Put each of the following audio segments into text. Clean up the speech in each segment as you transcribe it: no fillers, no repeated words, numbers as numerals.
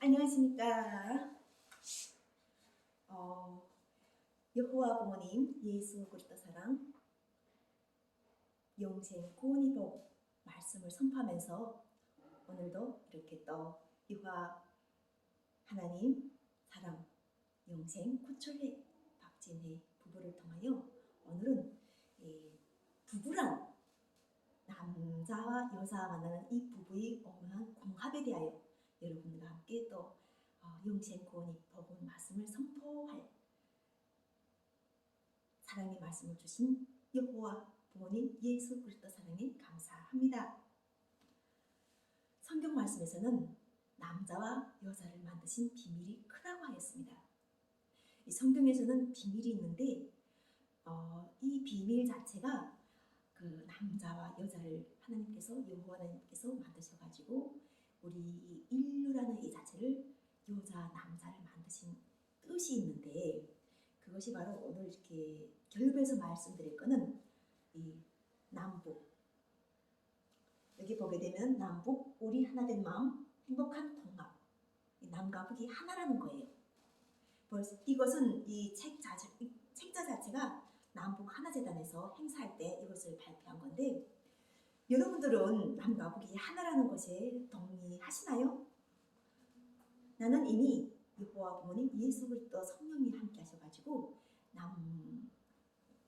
안녕하십니까. 여호와 부모님 예수 그리스도 사랑 영생 구원의 복 말씀을 선포하면서 오늘도 이렇게 또 여호와 하나님 사랑 영생 구출회 박진혜 부부를 통하여 오늘은 부부란 남자와 여자 만나는 이 부부의 오묘한 궁합에 대하여 여러분과 함께 또 영생 구원의 복음 말씀을 선포할 사랑의 말씀을 주신 여호와 부모님 예수 그리스도 사랑에 감사합니다. 성경 말씀에서는 남자와 여자를 만드신 비밀이 크다고 하였습니다. 이 성경에서는 비밀이 있는데 이 비밀 자체가 그 남자와 여자를 하나님께서 여호와 하나님께서 만드셔가지고 우리 인류라는 이 자체를 여자 남자를 만드신 뜻이 있는데 그것이 바로 오늘 이렇게 결부해서 말씀드릴 거는 이 남북 여기 보게 되면 남북 우리 하나 된 마음 행복한 통합 남과 북이 하나라는 거예요. 벌써 이것은 이 책자 자체가 남북 하나재단에서 행사할 때 이것을 발표한 건데 여러분들은 남과 북이 하나라는 것에 동의하시나요? 나는 이미 여호와 부모님 예수 그리스도 성령이 함께 하셔가지고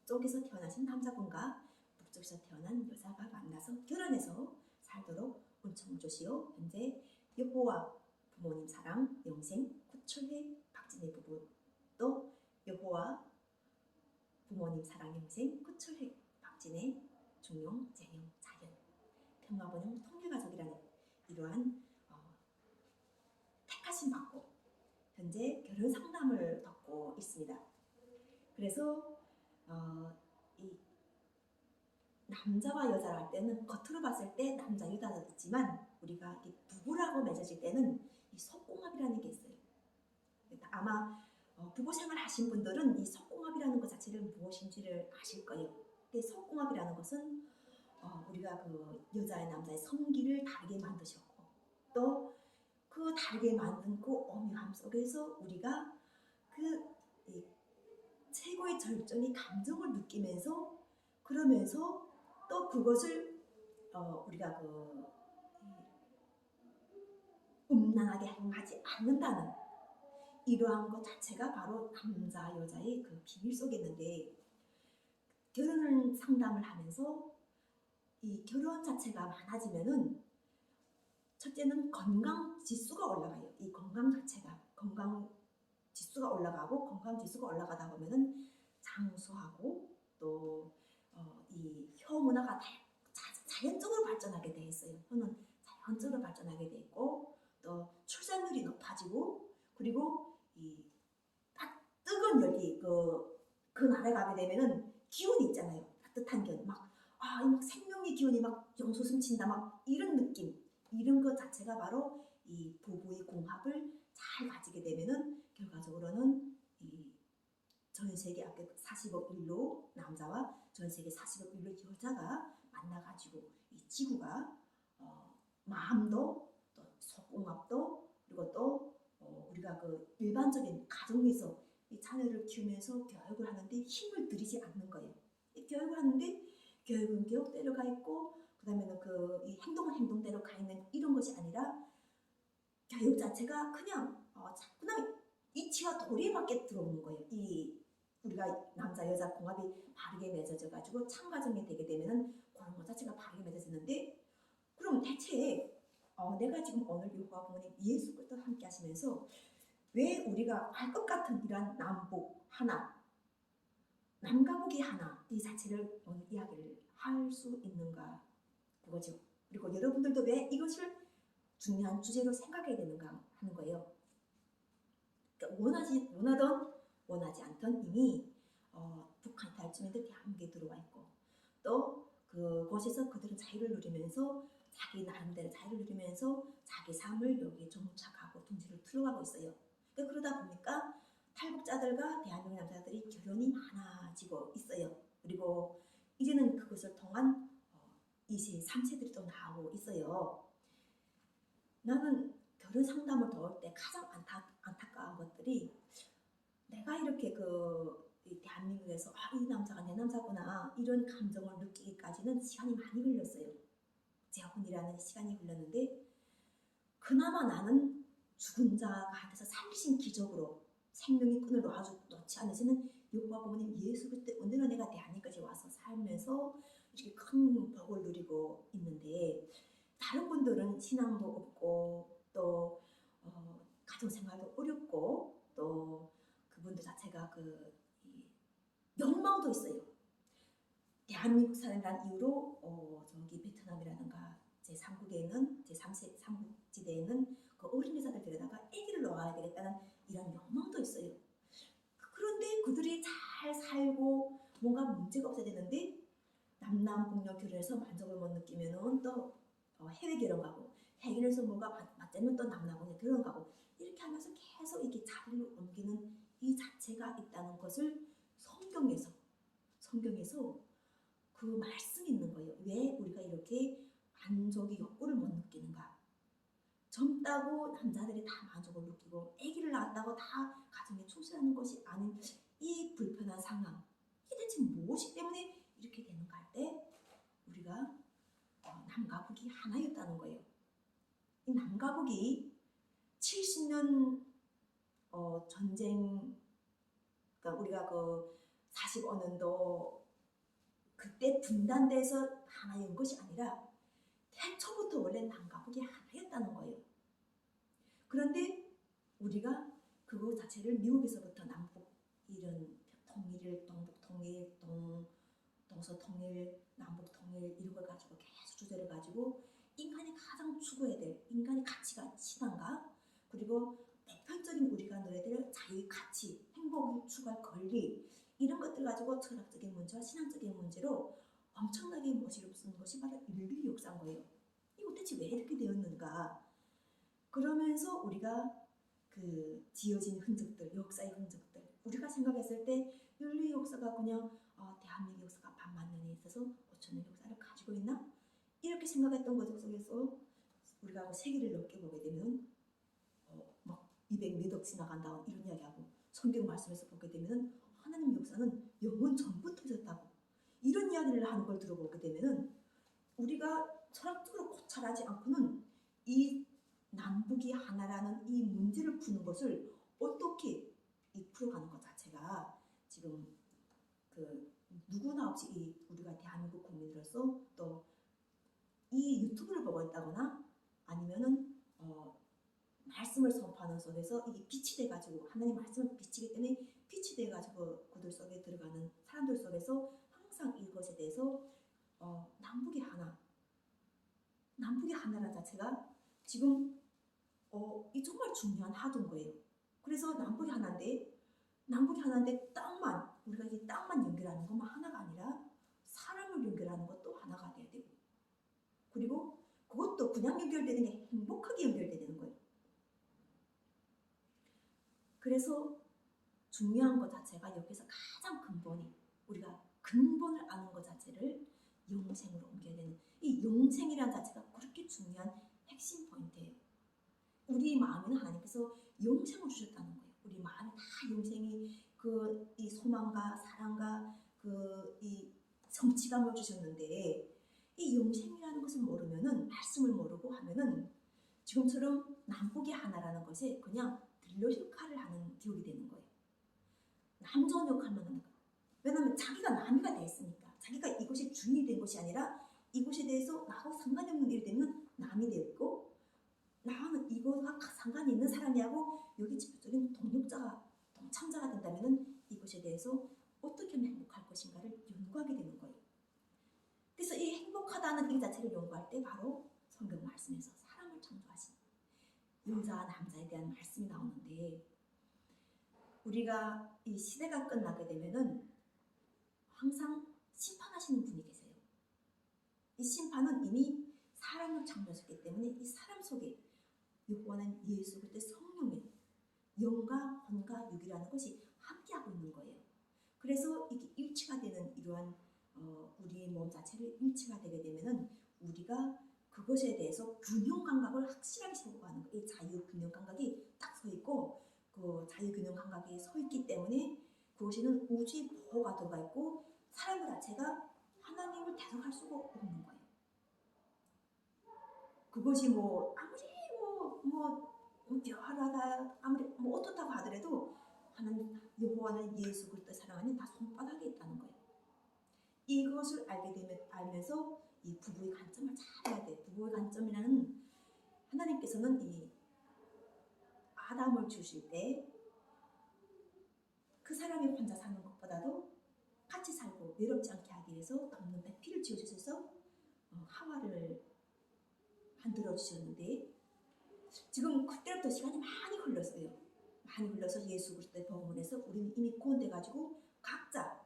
남쪽에서 태어나신 남자분과 북쪽에서 태어난 여자가 만나서 결혼해서 살도록 은총을 주시오. 현재 여호와 부모님 사랑 영생 구출회 박진혜 부부 또 여호와 부모님 사랑 영생 구출회 박진혜 중용 재영 자연 평화번영 통일가족이라는 이러한 택하심 받고 현재 결혼 상담을 받고 있습니다. 그래서 이 남자와 여자를 할 때는 겉으로 봤을 때 남자 여자도 있지만 우리가 부부라고 맺어질 때는 이 속궁합이라는 게 있어요. 아마 부부 생활 하신 분들은 이 속궁합이라는 것 자체를 무엇인지를 아실 거예요. 근데 속궁합이라는 것은 우리가 그 여자의 남자의 성기를 다르게 만드셨고 또 그 다르게 만든 그 오묘함 속에서 우리가 그 최고의 절정의 감정을 느끼면서 그러면서 또 그것을 우리가 음란하게 행하지 않는다는 이러한 것 자체가 바로 남자 여자의 그 비밀 속에 있는데 결혼을 상담을 하면서 이 결혼 자체가 많아지면은 첫째는 건강 지수가 올라가요. 이 건강 자체가 건강 지수가 올라가고 건강 지수가 올라가다 보면은 장수하고 또 이 혀 문화가 자연적으로 발전하게 돼 있어요. 혀는 자연적으로 발전하게 돼 있고 또 출산율이 높아지고 그리고 이 뜨거운 열기 그 나라에 가게 되면은 기운이 있잖아요. 따뜻한 기운 막 생명의 기운이 막 용솟음 친다 막 이런 느낌 이런 것 자체가 바로 이 부부의 궁합을 잘 가지게 되면은 결과적으로는 이 전 세계 앞에 40억 인류 남자와 전 세계 40억 인류 여자가 만나가지고 이 지구가 마음도 또 속궁합도 그리고 또 우리가 그 일반적인 가정에서 이 자녀를 키우면서 교육을 하는데 힘을 들이지 않는 거예요. 이 교육을 하는데 교육은 교육대로 가 있고 그 다음에는 이 행동은 행동대로 가 있는 이런 것이 아니라 교육 자체가 그냥 이치와 도리에 맞게 들어오는 거예요. 이 우리가 남자 여자 궁합이 바르게 맺어져 가지고 참가정이 되게 되면은 그런 것 자체가 바르게 맺어지는데 그럼 대체 내가 지금 오늘 여호와 부모님 예수 그리스도 함께 하시면서 왜 우리가 알 것 같은 이러한 남북 하나 남과 북이 하나 이 자체를 오늘 이야기를 할 수 있는가 그거죠. 그리고 여러분들도 왜 이것을 중요한 주제로 생각해야 되는가 하는 거예요. 그러니까 원하던 원하지 않던 이미 북한 탈주민들 대한민국에 들어와 있고 또 그곳에서 그들은 자유를 누리면서 자기 나름대로 자유를 누리면서 자기 삶을 여기에 정착하고 둥지를 틀어가고 있어요. 그러다 보니까 탈북자들과 대한민국 남자들이 결혼이 많아지고 있어요. 그리고 이제는 그것을 통한 2세, 3세들이 또 나오고 있어요. 나는 결혼 상담을 도울 때 가장 안타까운 것들이 내가 이렇게 이 대한민국에서 이 남자가 내 남자구나 이런 감정을 느끼기까지는 시간이 많이 걸렸어요. 재혼이라는 시간이 흘렀는데 그나마 나는 죽은 자가 돼서 살리신 기적으로 생명의 끈을 놓지 않으시는 여호와 부모님 예수 그리스도 은혜로 내가 대한민국까지 와서 살면서 이렇게 큰 복을 누리고 있는데 다른 분들은 신앙도 없고 또 가정생활도 어렵고 또 그분들 자체가 이 욕망도 있어요. 대한민국 사람이란 이유로 저기 베트남이라든가 제3국에는 제3국지대에는 그 어린 여자들 데려다가 아기를 놓아야 되겠다는 이런 욕망도 있어요. 그런데 그들이 잘 살고 뭔가 문제가 없어야 되는데 남남북녀 결혼해서 만족을 못 느끼면은 또 해외 결혼 가고 해외 결혼해서 뭐가 맞자면 또 남남북녀 결혼 가고 이렇게 하면서 계속 이렇게 자리를 옮기는 이 자체가 있다는 것을 성경에서 그 말씀이 있는 거예요. 왜 우리가 이렇게 만족의 욕구를 못 느끼는가? 젊다고 남자들이 다 만족을 느끼고 아기를 낳았다고 다 가정에 충실하는 것이 아닌 이 불편한 상황. 이게 대체 무엇이 때문에 이렇게 되는가 할 때 우리가 남과 북이 하나였다는 거예요. 이 남과 북이 70년 전쟁, 그러니까 우리가 45년도 그때 분단돼서 하나인 것이 아니라 태초부터 원래 남과 북이 하나였다는 거예요. 그런데 우리가 그거 자체를 미국에서부터 남북 이런 통일을 동북 통일, 동서 통일, 남북 통일 이런 걸 가지고 계속 주제를 가지고 인간이 가장 추구해야 될 인간의 가치가 신앙과 그리고 보편적인 우리가 누려야 될 자유의 가치, 행복을 추구할 권리 이런 것들 가지고 철학적인 문제와 신앙적인 문제로 엄청나게 모시를 쓰는 것이 바로 인류의 역사인 거예요. 이거 대체 왜 이렇게 되었는가? 그러면서 우리가 지어진 흔적들, 역사의 흔적들 우리가 생각했을 때 인류의 역사가 그냥 대한민국 역사가 반만 년에 있어서 5,000년 역사를 가지고 있나? 이렇게 생각했던 것 속에서 우리가 세기를 넘게 보게 되면 막 200 몇 억 지나간다 이런 이야기하고 성경 말씀에서 보게 되면 하나님 역사는 영원 전부터 있었다고 이런 이야기를 하는 걸 들어보게 되면 우리가 철학적으로 고찰하지 않고는 이 남북이 하나라는 이 문제를 푸는 것을 어떻게 풀어가는 것 자체가 지금 누구나 없이 우리가 대한민국 국민으로서 또 이 유튜브를 보고 있다거나 아니면은 말씀을 선포하는 속에서 이게 빛이 돼가지고 하나님 말씀은 빛이기 때문에 빛이 돼가지고 그들 속에 들어가는 사람들 속에서 항상 이것에 대해서 남북이 하나라는 자체가 지금 이 정말 중요한 하도인 거예요. 그래서 남북이 하나인데 땅만 우리가 이 땅만 연결하는 것만 하나가 아니라 사람을 연결하는 것도 하나가 돼야 되고 그리고 그것도 그냥 연결되는 게 행복하게 연결돼야 되는 거예요. 그래서 중요한 것 자체가 여기서 가장 근본이 우리가 근본을 아는 것 자체를 영생으로 옮겨야 되는 이 영생이라는 자체가 그렇게 중요한 핵심 포인트예요. 우리 마음에는 하나님께서 영생을 주셨다는 거예요. 우리 마음에 다 영생이 이 소망과 사랑과 이 성취감을 주셨는데 이 영생이라는 것을 모르면은 말씀을 모르고 하면은 지금처럼 남북이 하나라는 것이 그냥 들러 역할을 하는 기록이 되는 거예요. 남 좋은 역할만 하는 거예요. 왜냐하면 자기가 남이가 돼 있으니까 자기가 이곳의 주인이 된 것이 아니라 이곳에 대해서 나하고 상관이 없는 일이 되면 남이 되어 있고 나는 이거가 상관이 있는 사람이하고 여기 집중적인 동참자가 된다면 이것에 대해서 어떻게 하면 행복할 것인가를 연구하게 되는 거예요. 그래서 이 행복하다는 이 자체를 연구할 때 바로 성경 말씀에서 사람을 창조하신 여자 남자에 대한 말씀이 나오는데 우리가 이 시대가 끝나게 되면은 항상 심판하시는 분이 계세요. 이 심판은 이미 사람을 창조하셨기 때문에 이 사람 속에 여호와는 예수 그리스도의 성령의 영과 혼과 육이라는 것이 함께하고 있는 거예요. 그래서 이게 일치가 되는 이러한 우리의 몸 자체를 일치가 되게 되면은 우리가 그것에 대해서 균형 감각을 확실하게 세우고 가는 거예요. 이 자유 균형 감각이 딱 서 있고 그 자유 균형 감각이 서 있기 때문에 그것에는 우주의 보호가 들어가 있고 사람 자체가 하나님을 대적할 수가 없는 거예요. 그것이 뭐 아무리 묘하다 아무리 뭐 어떻다고 하더라도 하나님 여호와는 예수 그리스도 사랑하는 다 손바닥에 있다는 거예요. 이것을 알면서 이 부부의 관점을 잘 해야 돼. 부부의 관점이라는 하나님께서는 이 아담을 주실 때 그 사람이 혼자 사는 것보다도 같이 살고 외롭지 않게 하기 위해서 없는 피를 지어주셔서 하와를 만들어 주셨는데 지금 그때부터 시간이 많이 흘렀어요. 많이 흘러서 예수 그리스도의 복음을 해서 우리는 이미 구원돼 가지고 각자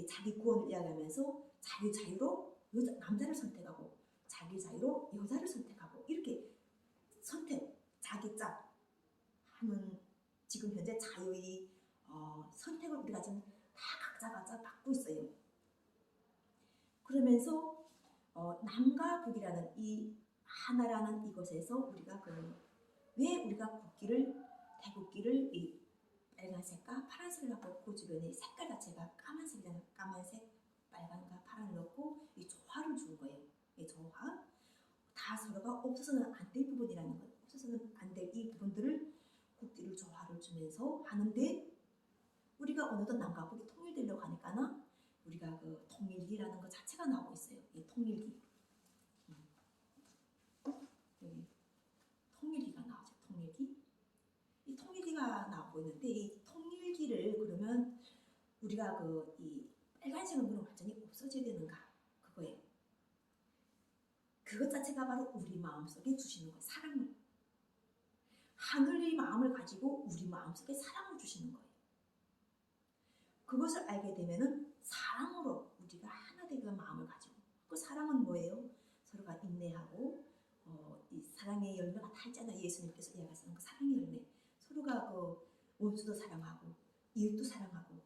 자기 구원을 이야기하면서 자기 자유로 남자를 선택하고 자기 자유로 여자를 선택하고 이렇게 자기 짝 하는 지금 현재 자유의 선택을 우리가 지금 다 각자 받고 있어요. 그러면서 남과 북이라는 이 하나라는 이것에서 우리가 왜 우리가 태국기를 이 빨간색과 파란색을 하고 그 주변에 색깔 자체가 까만색이잖아요. 까만색, 빨간과 파란을 넣고 이 조화를 준 거예요. 이 조화 다 서로가 없어서는 안 될 부분이라는 거예요. 없어서는 안 될 이 부분들을 국기를 조화를 주면서 하는데 우리가 어느덧 남과 북이 통일되려고 하니까는 우리가 그 통일기라는 것 자체가 나오고 있어요. 이 통일기. 여기 통일기가 나오죠. 통일기. 이 통일기가 나오고 있는데 이 통일기를 그러면 우리가 이 빨간색은 그럼 완전히 없어져야 되는가? 그거예요. 그것 자체가 바로 우리 마음속에 주시는 거예요. 사랑을. 하늘의 마음을 가지고 우리 마음속에 사랑을 주시는 거예요. 그것을 알게 되면은 사랑으로 우리가 하나 되는 마음을 가지고 그 사랑은 뭐예요? 서로가 인내하고 이 사랑의 열매가 다 있잖아요. 예수님께서 이야기하시는 그 사랑의 열매. 서로가 원수도 사랑하고 이웃도 사랑하고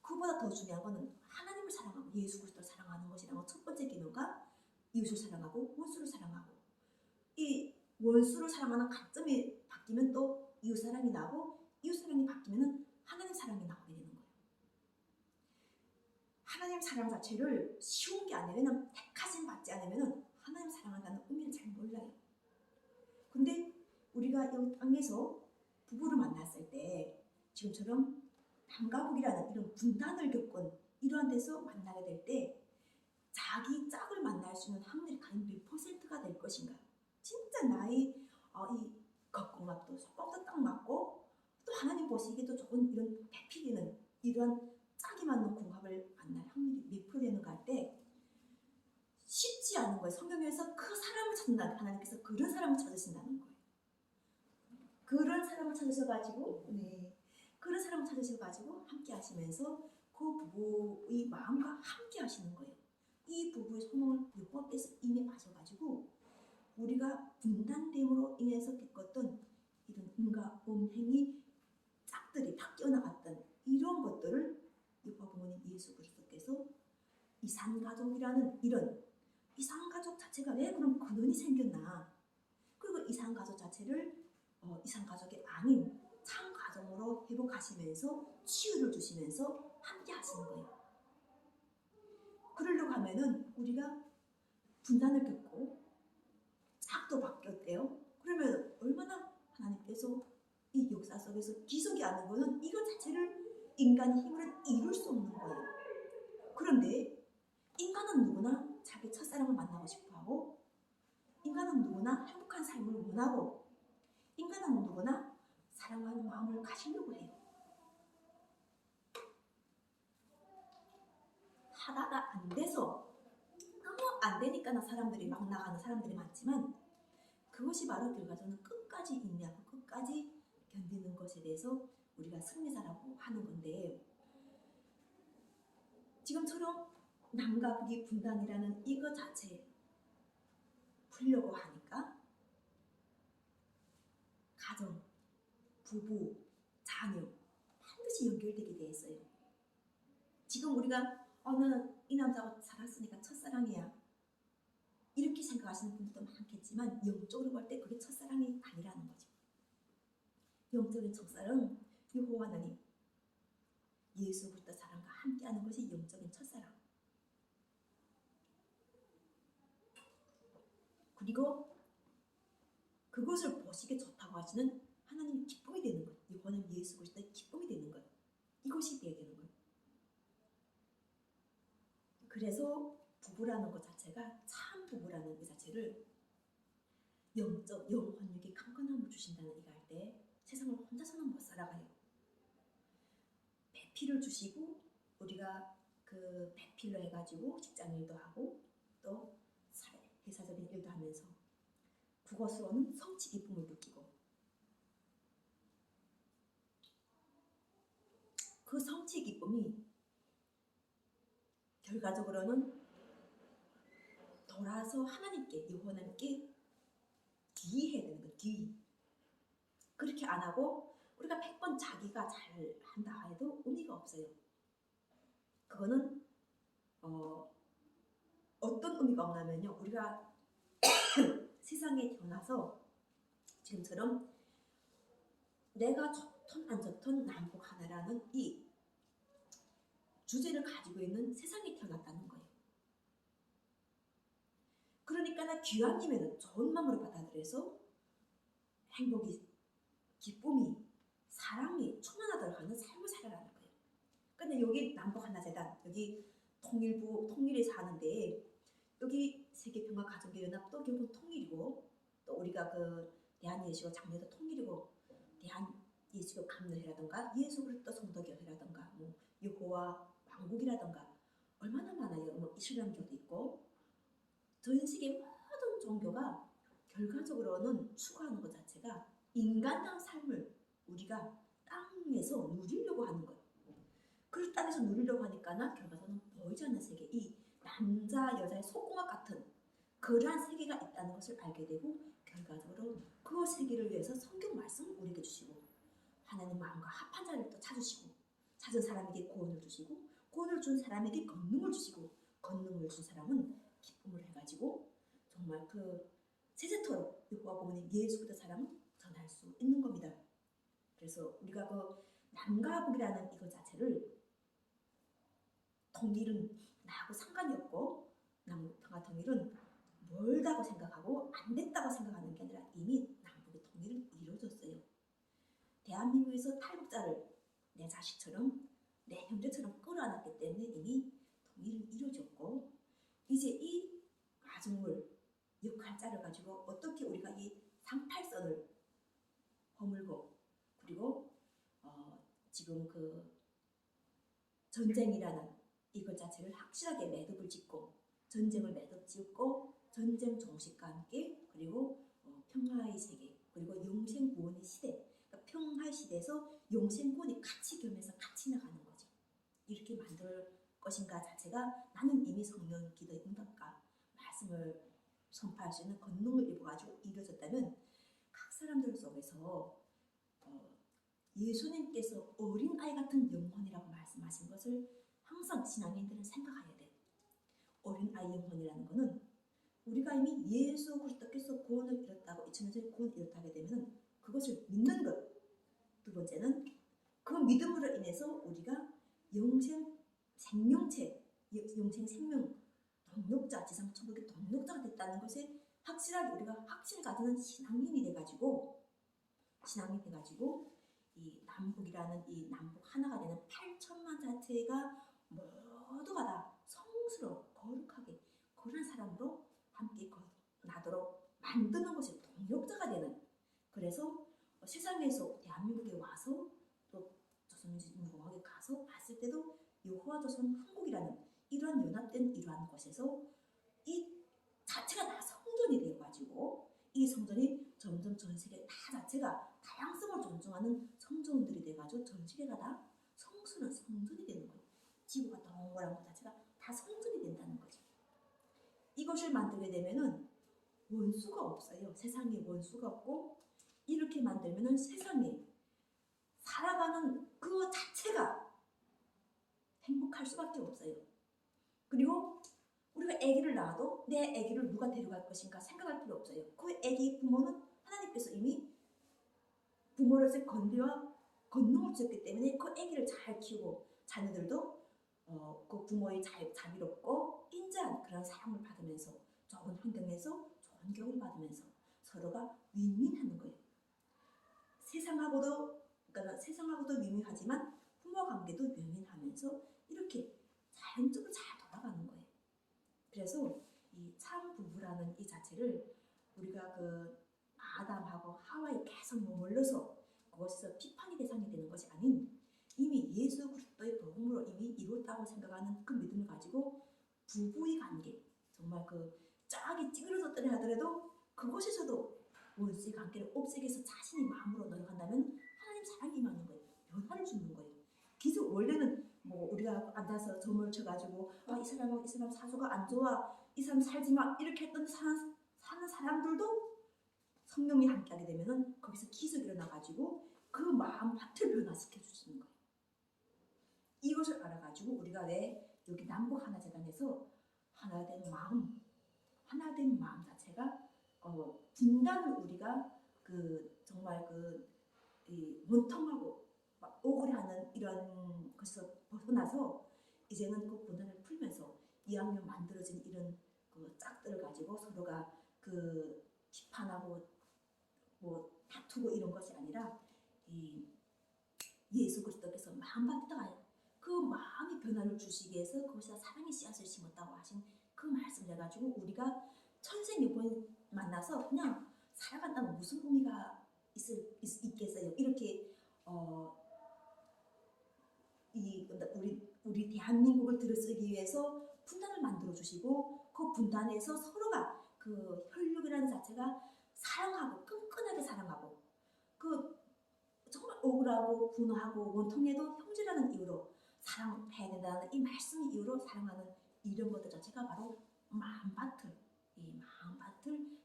그보다 더 중요한 거는 하나님을 사랑하고 예수 그리스도를 사랑하는 것이라는 첫 번째 기능과 이웃을 사랑하고 원수를 사랑하고 이 원수를 사랑하는 관점이 바뀌면 또 이웃 사랑이 나고 이웃 사랑이 바뀌면 하나님 사랑이 나오게 되는 거예요. 하나님 사랑 자체를 쉬운 게 아니라 택하심 받지 않으면 하나님 사랑한다는 의미를 잘 몰라요. 근데 우리가 이 땅에서 부부를 만났을 때 지금처럼 남과 북이라는 이런 분단을 겪은 이러한 데서 만나게 될 때 자기 짝을 만날 수 있는 확률이 과연 몇 퍼센트가 될 것인가? 진짜 나의 이 겉궁합도 속궁합도 딱 맞고 또 하나님 보시기에도 좋은 이런 배필이는 이런 짝이 맞는 궁합을 만날 확률이 몇 프로 되는가 할 때 쉽지 않은 거예요. 성경에서 그 사람을 찾는다. 하나님께서 그런 사람을 찾으신다는 거예요. 그런 사람을 찾으셔가지고 그런 사람을 찾으셔가지고 함께 하시면서 그 부부의 마음과 함께 하시는 거예요. 이 부부의 소망을 여호와께서 이미 아셔가지고 우리가 분단됨으로 인해서 겪었던 이런 음과 음행이 짝들이 바뀌어 나갔던 이런 것들을 여호와 부모님 예수 그리스도께서 이산가족이라는 이런 이산가족 자체가 왜 그런 근원이 생겼나? 그리고 이산가족 자체를 이산가족이 아닌 참 가정으로 회복하시면서 치유를 주시면서 함께 하시는 거예요. 그러려고 하면은 우리가 분단을 겪고 짝도 바뀌었대요. 그러면 얼마나 하나님께서 이 역사 속에서 기적이 아는 거는 이것 자체를 인간의 힘으로는 이룰 수 없는 거예요. 그런데 인간은 누구나 자기 첫사랑을 만나고 싶어하고 인간은 누구나 행복한 삶을 원하고 인간은 누구나 사랑하는 마음을 가지려고 해요. 하다가 안 돼서 너무 안 되니까 사람들이 막 나가는 사람들이 많지만 그것이 바로 결과적으로는 끝까지 인내하고 끝까지 견디는 것에 대해서 우리가 승리자라고 하는 건데 지금처럼 남과 북이 분단이라는 이거 자체에 풀려고 하니까 가정, 부부, 자녀 반드시 연결되게 돼 있어요. 지금 우리가 나는 이 남자하고 살았으니까 첫사랑이야. 이렇게 생각하시는 분들도 많겠지만 영적으로 볼 때 그게 첫사랑이 아니라는 거죠. 영적인 첫사랑은 여호와 하나님, 예수 그리스도 사랑과 함께하는 것이 영적인 첫사랑. 그리고 그것을 보시기에 좋다고 하시는 하나님의 기쁨이 되는 것, 여호와는 예수 그리스도의 기쁨이 되는 것, 이것이 되어야 되는 것. 그래서 부부라는 것 자체가 참 부부라는 그 자체를 영적 영혼력의 강건함을 주신다는 이거 할 때 세상을 혼자서는 못 살아가요. 배필을 주시고 우리가 그 배필로 해가지고 직장 일도 하고 또 회사적인 일도 하면서 그것으로는 성취 기쁨을 느끼고 그 성취 기쁨이 결과적으로는 돌아서 하나님께 여호와 하나님께 귀의해야 되는 거예요. 귀의. 그렇게 안 하고 우리가 100번 자기가 잘 한다 해도 의미가 없어요. 그거는 어떤 의미가 없냐면요. 우리가 세상에 태어나서 지금처럼 내가 좋든 안 좋든 남북 하나라는 이 주제를 가지고 있는 세상에 태어났다는 거예요. 그러니까 나 귀하님에는 좋은 마음으로 받아들여서 행복이, 기쁨이, 사랑이 충만하도록 하는 삶을 살아가는 거예요. 근데 여기 남북 하나재단, 여기 통일부, 통일에서 하는데 여기 세계평화가정교연합도 결국 통일이고 또 우리가 그 대한예수교 장례도 통일이고 대한예수교 감로회라든가 예수 그리스도 성도교회라든가 뭐 여호와 왕국이라든가 얼마나 많아요. 뭐 이슬람교도 있고 전 세계 모든 종교가 결과적으로는 추구하는 것 자체가 인간다운 삶을 우리가 땅에서 누리려고 하는 거예요. 그 땅에서 누리려고 하니까 결과적으로는 보이지 않는 세계, 이 남자 여자의 속궁합 같은 그러한 세계가 있다는 것을 알게 되고 결과적으로 그 세계를 위해서 성경 말씀을 우리에게 주시고 하나님 마음과 합한 자를 또 찾으시고 찾은 사람에게 구원을 주시고 구원을 준 사람에게 권능을 주시고 권능을 준 사람은 기쁨을 해가지고 정말 그 세세토록 여호와 보면 예수 그리스도 사랑을 전할 수 있는 겁니다. 그래서 우리가 그 남과 북이라는 이것 자체를 통일은 나하고 상관이 없고 남북과 통일은 멀다고 생각하고 안 됐다고 생각하는 게 아니라 이미 남북의 통일은 이루어졌어요. 대한민국에서 탈북자를 내 자식처럼 내 형제처럼 끌어안았기 때문에 이미 통일은 이루어졌고 이제 이 가정을 역할자를 가지고 어떻게 우리가 이 38선을 허물고 그리고 지금 그 전쟁이라는 이것 자체를 확실하게 매듭을 짓고 전쟁을 매듭 짓고 전쟁 종식과 함께 그리고 평화의 세계 그리고 영생구원의 시대 그러니까 평화의 시대에서 영생구원이 같이 겸해서 같이 나가는 거죠. 이렇게 만들 것인가 자체가 나는 이미 성령 기도의 응답과 말씀을 선포할 수 있는 권능을 입어가지고 이루어졌다면 각 사람들 속에서 예수님께서 어린아이 같은 영혼이라고 말씀하신 것을 항상 신앙인들은 생각해야 돼. 어린아이 영혼이라는 것은 우리가 이미 예수 그리스도께서 구원을 이뤘다고 2000년 전에 구원을 이뤘다게 되면 그것을 믿는 것. 두 번째는 그 믿음으로 인해서 우리가 영생 생명체, 영생 생명 동력자, 지상 천국의 동력자가 됐다는 것에 확실하게 우리가 확신을 가지는 신앙인이 돼가지고 이 남북이라는 이 남북 하나가 되는 8천만 자체가 모두가 다 성스러워 거룩하게 그런 사람으로 함께 나도록 만드는 것이 동력자가 되는 그래서 세상에서 대한민국에 와서 또 조선민주공화국에 가서 봤을 때도 여호와 조선 한국이라는 이러한 연합된 이러한 곳에서 이 자체가 다 성전이 되어가지고 이 성전이 점점 전 세계 다 자체가 다양성을 존중하는 성전들이 돼가지고 전 세계가 다 성스러운 성전이 되는 거예요. 지구가 동그란 것 자체가 다 성전이 된다는 거죠. 이것을 만들게 되면은 원수가 없어요. 세상에 원수가 없고 이렇게 만들면은 세상에 살아가는 그 자체가 행복할 수밖에 없어요. 그리고 우리가 아기를 낳아도 내 아기를 누가 데려갈 것인가 생각할 필요 없어요. 그 아기 부모는 하나님께서 이미 부모로서의 권리와 권능을 주셨기 때문에 그 아기를 잘 키우고 자녀들도 그 부모의 자비롭고 인자한 그런 사랑을 받으면서 좋은 환경에서 좋은 교육을 받으면서 서로가 윈윈하는 거예요. 그러니까 세상하고도 윈윈하지만 부모 관계도 윈윈하면서 이렇게 자연적으로 잘 돌아가는 거예요. 그래서 이 참 부부라는 이 자체를 우리가 그 아담하고 하와에 계속 머물러서 그것에서 비판의 대상이 되는 것이 아닌 이미 예수 그리스도의 복음으로 이미 이뤘다고 생각하는 그 믿음을 가지고 부부의 관계, 정말 그 짝이 찌그러졌더라 하더라도 그곳에서도 원수의 관계를 없애기 위해서 자신이 마음으로 노력한다면 하나님 사랑이 임하는 거예요. 변화를 주는 거예요. 기존 원래는 뭐 우리가 앉아서 점을 쳐가지고 이 사람하고 이 사람 사주가 안 좋아, 이 사람 살지 마 이렇게 했던 사는 사람들도 성령이 함께하게 되면은 거기서 기적이 일어나가지고 그 마음밭을 변화시켜 주시는 거예요. 이것을 알아가지고 우리가 왜 여기 남북 하나재단에서 하나된 마음 자체가 분단을 우리가 그 정말 이 원통하고 막 억울해하는 이런 것에서 벗어나서 이제는 그 분단을 풀면서 이왕이면 만들어진 이런 그 짝들을 가지고 서로가 그 비판하고 뭐 다투고 이런 것이 아니라 이 예수 그리스도께서 마음밭에다가 그 마음의 변화를 주시기 위해서 그것이 사랑의 씨앗을 심었다고 하신 그 말씀을 해가지고 우리가 천생연분 만나서 그냥 살아간다면 무슨 의미가 있겠어요. 이렇게 우리 대한민국을 들어쓰기 위해서 분단을 만들어 주시고 그 분단에서 서로가 그 혈육이라는 자체가 사랑하고 끈끈하게 사랑하고 그 정말 억울하고 분노하고 원통해도 형제라는 이유로 사랑해야 된다는 이 말씀의 이유로 사랑하는 이런 것들 자체가 바로 이 마음밭을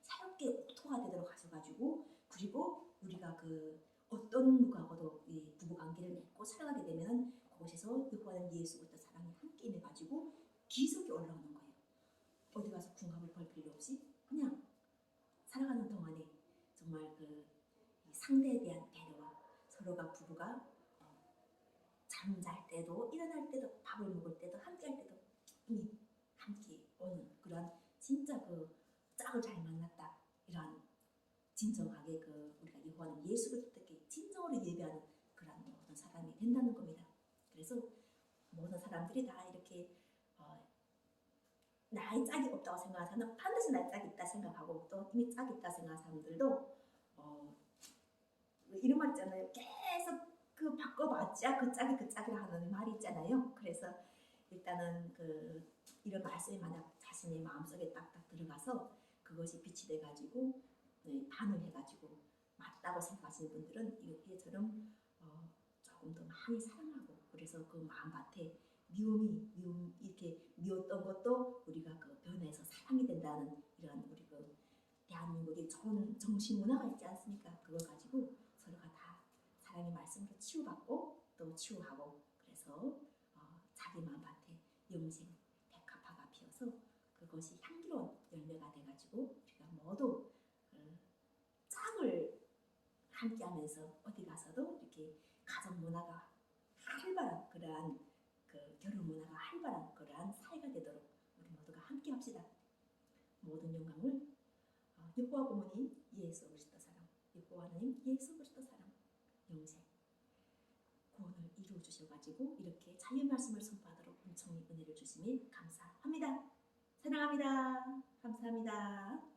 새롭게 옥토가 되도록 하셔가지고 그리고 우리가 그 어떤 누구하고도 이 부부관계를 맺고 살아가게 되면은 그곳에서 여호와는 예수부터 사랑이 함께 임해가지고 기적이 올라오는 거예요. 어디 가서 궁합을 볼 필요 없이 그냥 살아가는 동안에 정말 그 상대에 대한 배려와 서로가 부부가 잠잘 때도 일어날 때도 밥을 먹을 때도 함께 할 때도 기쁨이 함께 오는 그런 진짜 그 짝을 잘 만났다 이런 진정하게 그 우리가 여호와는 예수 그리스도께 진정으로 예배하는 그런 모든 사람이 된다는 겁니다. 그래서 모든 사람들이 다 이렇게 나의 짝이 없다고 생각하는 사람은 반드시 나의 짝이 있다 생각하고 또 이미 짝이 있다 생각하는 사람들도 이런 말 있잖아요. 계속 그 바꿔봤자 그 짝이라 하는 말이 있잖아요. 그래서 일단은 이런 말씀이 만약 자신의 마음속에 딱딱 들어가서 그것이 빛이 돼가지고 반응해가지고 맞다고 생각하시는 분들은 이처럼 조금 더 많이 사랑하고 그래서 그 마음밭에 미움 이렇게 미웠던 것도 우리가 그 변해서 사랑이 된다는 이런 우리 그 대한민국의 좋은 정신 문화가 있지 않습니까? 그걸 가지고 서로가 다 사랑의 말씀으로 치유받고 또 치유하고 그래서 자기 마음밭에 영생 백합화가 피어서 그것이 향기로운 열매가 돼가지고 우리가 모두 짝을 함께하면서 어디 가서도 이렇게 가정 문화가 활발한 그러한 그 결혼 문화가 활발한 그러한 사회가 되도록 우리 모두가 함께합시다. 모든 영광을 여호와 부모님 예수 그리스도 사랑, 여호와 하나님 예수 그리스도 사랑, 영생 구원을 이루어 주셔가지고 이렇게 자유 말씀을 선포하도록 은총의 은혜를 주시니 감사합니다. 사랑합니다. 감사합니다.